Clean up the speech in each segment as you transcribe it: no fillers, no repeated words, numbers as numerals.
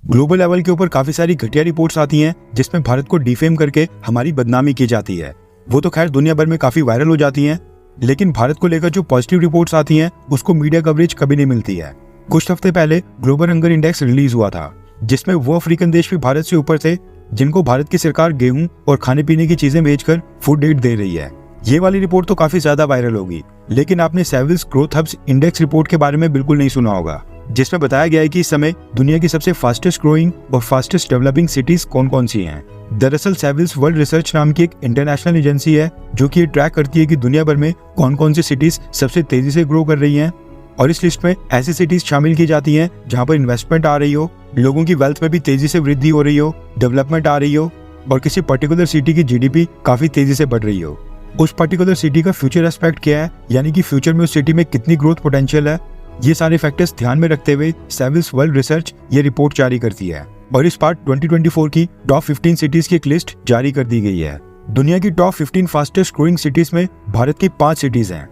Global level के ऊपर काफी सारी घटिया रिपोर्ट्स आती हैं जिसमें भारत को डिफेम करके हमारी बदनामी की जाती है। वो तो खैर दुनिया भर में काफी वायरल हो जाती हैं, लेकिन भारत को लेकर जो पॉजिटिव रिपोर्ट्स आती हैं उसको मीडिया कवरेज कभी नहीं मिलती है। कुछ हफ्ते पहले ग्लोबल हंगर इंडेक्स रिलीज हुआ था, जिसमें वो अफ्रीकन देश भी भारत से ऊपर थे जिनको भारत की सरकार गेहूं और खाने पीने की चीजें बेचकर फूड एड दे रही है। ये वाली रिपोर्ट तो काफी ज्यादा वायरल होगी, लेकिन आपने Savills growth hubs index report के बारे में बिल्कुल नहीं सुना होगा, जिसमें बताया गया है कि इस समय दुनिया की सबसे फास्टेस्ट ग्रोइंग और फास्टेस्ट डेवलपिंग सिटीज कौन कौन सी हैं। दरअसल सेविल्स वर्ल्ड रिसर्च नाम की एक इंटरनेशनल एजेंसी है जो कि ये ट्रैक करती है कि दुनिया भर में कौन कौन सी सिटीज सबसे तेजी से ग्रो कर रही हैं, और इस लिस्ट में ऐसी सिटीज शामिल की जाती हैं जहां पर इन्वेस्टमेंट आ रही हो, लोगों की वेल्थ में भी तेजी से वृद्धि हो रही हो, डेवलपमेंट आ रही हो और किसी पर्टिकुलर सिटी की जीडीपी काफी तेजी से बढ़ रही हो। उस पर्टिकुलर सिटी का फ्यूचर एस्पेक्ट क्या है, यानी कि फ्यूचर में उस सिटी में कितनी ग्रोथ पोटेंशियल है, ये सारे फैक्टर्स ध्यान में रखते हुए सेविल्स वर्ल्ड रिसर्च ये रिपोर्ट जारी करती है। और इस बार 2024 की टॉप 15 सिटीज की एक लिस्ट जारी कर दी गई है। दुनिया की टॉप 15 फास्टेस्ट ग्रोइंग सिटीज में भारत की 5 सिटीज हैं।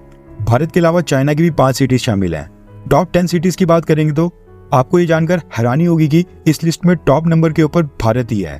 भारत के अलावा चाइना की भी 5 सिटीज शामिल हैं। टॉप 10 सिटीज की बात करेंगे तो आपको ये जानकर हैरानी होगी कि इस लिस्ट में टॉप नंबर के ऊपर भारत ही है।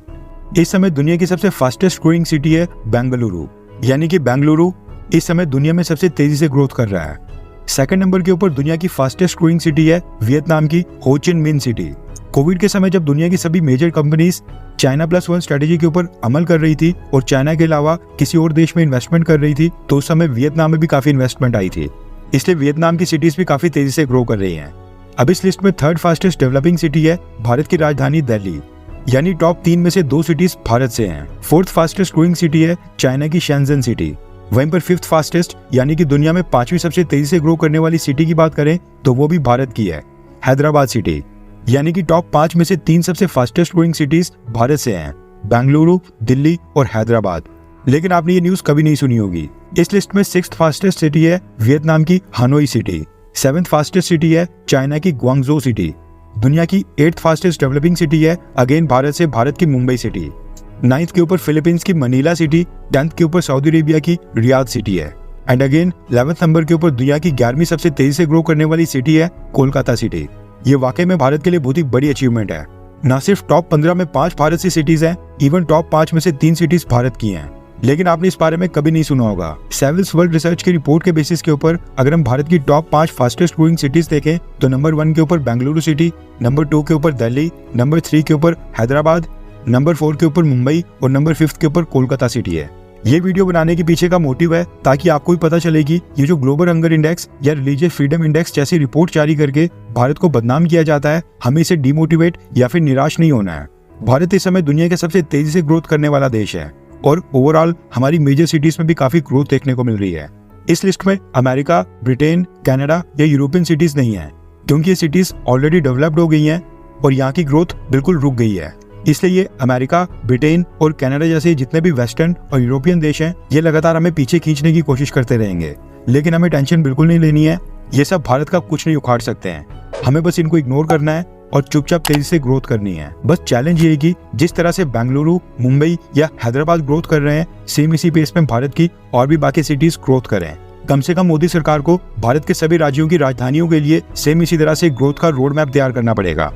इस समय दुनिया की सबसे फास्टेस्ट ग्रोइंग सिटी है बेंगलुरु, यानी कि बेंगलुरु इस समय दुनिया में सबसे तेजी से ग्रोथ कर रहा है। सेकंड नंबर के ऊपर दुनिया की फास्टेस्ट ग्रोइंग सिटी है वियतनाम की हो चिन मिन सिटी। कोविड के समय जब दुनिया की सभी मेजर कंपनीज चाइना +1 स्ट्रेटेजी के ऊपर अमल कर रही थी और चाइना के अलावा किसी और देश में इन्वेस्टमेंट कर रही थी, तो उस समय वियतनाम में भी काफी इन्वेस्टमेंट आई थी, इसलिए वियतनाम की सिटीज भी काफी तेजी से ग्रो कर रही हैं। अब इस लिस्ट में थर्ड फास्टेस्ट डेवलपिंग सिटी है भारत की राजधानी दिल्ली, यानी टॉप 3 में से 2 सिटीज भारत से हैं। फोर्थ फास्टेस्ट ग्रोइंग सिटी है चाइना की शेंजन सिटी। वहीं पर फिफ्थ फास्टेस्ट यानी कि दुनिया में 5वीं सबसे तेजी से ग्रो करने वाली सिटी की बात करें तो वो भी भारत की है, हैदराबाद सिटी, यानी कि टॉप 5 में से 3 सबसे फास्टेस्ट ग्रोइंग सिटीज भारत से हैं, बेंगलुरु, दिल्ली और हैदराबाद। लेकिन आपने ये न्यूज कभी नहीं सुनी होगी। इस लिस्ट में 6th फास्टेस्ट सिटी है वियतनाम की Hanoi city. 7th fastest city है चाइना की ग्वांगझो सिटी। दुनिया की 8th फास्टेस्ट डेवलपिंग सिटी है अगेन भारत से भारत की मुंबई सिटी। 9th के ऊपर फिलीपींस की मनीला सिटी। 10th के ऊपर सऊदी अरेबिया की रियाद सिटी है। एंड अगेन 11th नंबर के ऊपर दुनिया की 11वीं सबसे तेजी से ग्रो करने वाली सिटी है कोलकाता सिटी। ये वाकई में भारत के लिए बहुत ही बड़ी अचीवमेंट है। न सिर्फ टॉप 15 में 5 भारत से सिटीज हैं, इवन टॉप 5 में से 3 सिटीज भारत की हैं, लेकिन आपने इस बारे में कभी नहीं सुना होगा। सेविल्स वर्ल्ड रिसर्च की रिपोर्ट के बेसिस के ऊपर अगर हम भारत की टॉप 5 फास्टेस्ट ग्रोइंग सिटीज देखें तो नंबर 1 के ऊपर बेंगलुरु सिटी, नंबर 2 के ऊपर दिल्ली, नंबर 3 के ऊपर हैदराबाद, नंबर 4 के ऊपर मुंबई और नंबर 5 के ऊपर कोलकाता सिटी है। ये वीडियो बनाने के पीछे का मोटिव है ताकि आपको भी पता चले कि ये जो ग्लोबल हंगर इंडेक्स या रिलीजियस फ्रीडम इंडेक्स जैसी रिपोर्ट जारी करके भारत को बदनाम किया जाता है, हमें इसे डिमोटिवेट या फिर निराश नहीं होना है। भारत इस समय दुनिया के सबसे तेजी से ग्रोथ करने वाला देश है और ओवरऑल हमारी मेजर सिटीज में भी काफी ग्रोथ देखने को मिल रही है। इस लिस्ट में अमेरिका, ब्रिटेन, कनाडा या यूरोपियन सिटीज नहीं है, क्योंकि ये सिटीज ऑलरेडी डेवलप्ड हो गई हैं और यहाँ की ग्रोथ बिल्कुल रुक गई है। इसलिए ये अमेरिका, ब्रिटेन और कनाडा जैसे जितने भी वेस्टर्न और यूरोपियन देश हैं, ये लगातार हमें पीछे खींचने की कोशिश करते रहेंगे, लेकिन हमें टेंशन बिल्कुल नहीं लेनी है। ये सब भारत का कुछ नहीं उखाड़ सकते हैं, हमें बस इनको इग्नोर करना है और चुपचाप तेजी से ग्रोथ करनी है। बस चैलेंज ये है कि जिस तरह से बेंगलुरु, मुंबई या हैदराबाद ग्रोथ कर रहे हैं, सेम इसी पेस में भारत की और भी बाकी सिटीज ग्रोथ करें। कम से कम मोदी सरकार को भारत के सभी राज्यों की राजधानियों के लिए सेम इसी तरह से ग्रोथ का रोड मैप तैयार करना पड़ेगा।